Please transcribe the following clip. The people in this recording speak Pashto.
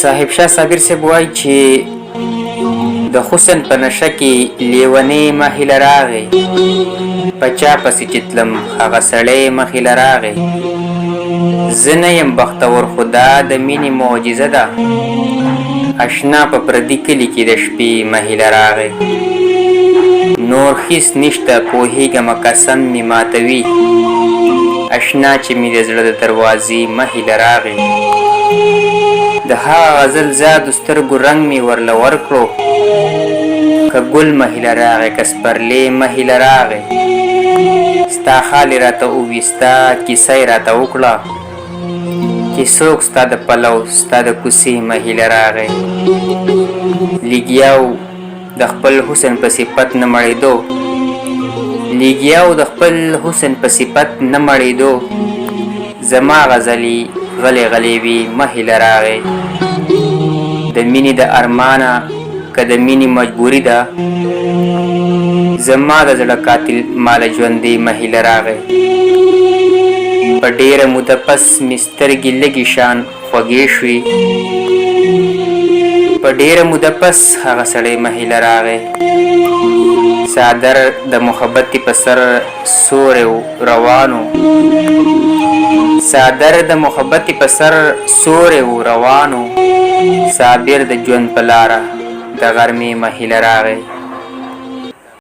صاحب شاه صابر صاحب وایي چې د حسن په نشه کې لیونی مخیله راغی، په چا پسې چې تلم هغه سړی مخیله راغی. زه نه یم بختور خو دا د مینې معجزه ده، اشنا په پردي کلي کې د شپې مهیله راغی. نور هیڅ نشته پوهېږمه قسم مې ماتوي، اشنا چې مې د زړه د دروازې مهیله راغی. د هغه غزل زادو سترګو رنګ مې ورله ورکړو، که ګل مهیله راغی که سپرلی مهیله راغی. ستا خالې راته ووي ستا کیسه یې راته وکړه، چې څوک ستا د پلو ستا د کوڅې مهیله راغی. لګیاو د خپل حسن په صفت نه مړېدو، لګیاو د خپل حسن په صفت نه مړېدو. زما غزلې غلې غلې وي مهیله راغی. د مینې د ارمانه که د مینې مجبوري ده، زما د زړه قاتل مال ژوندې مهیله راغی. په ډېره موده پس مې سترګې لږې شان خوږې شوې، په ډېره موده پس هغه سړی مهیله راغی. څادر د محبت په سر سوری روانو، څادر د محبت په سر سوری روانو. صابر د ژوند په لاره د غرمې مهیله راغی.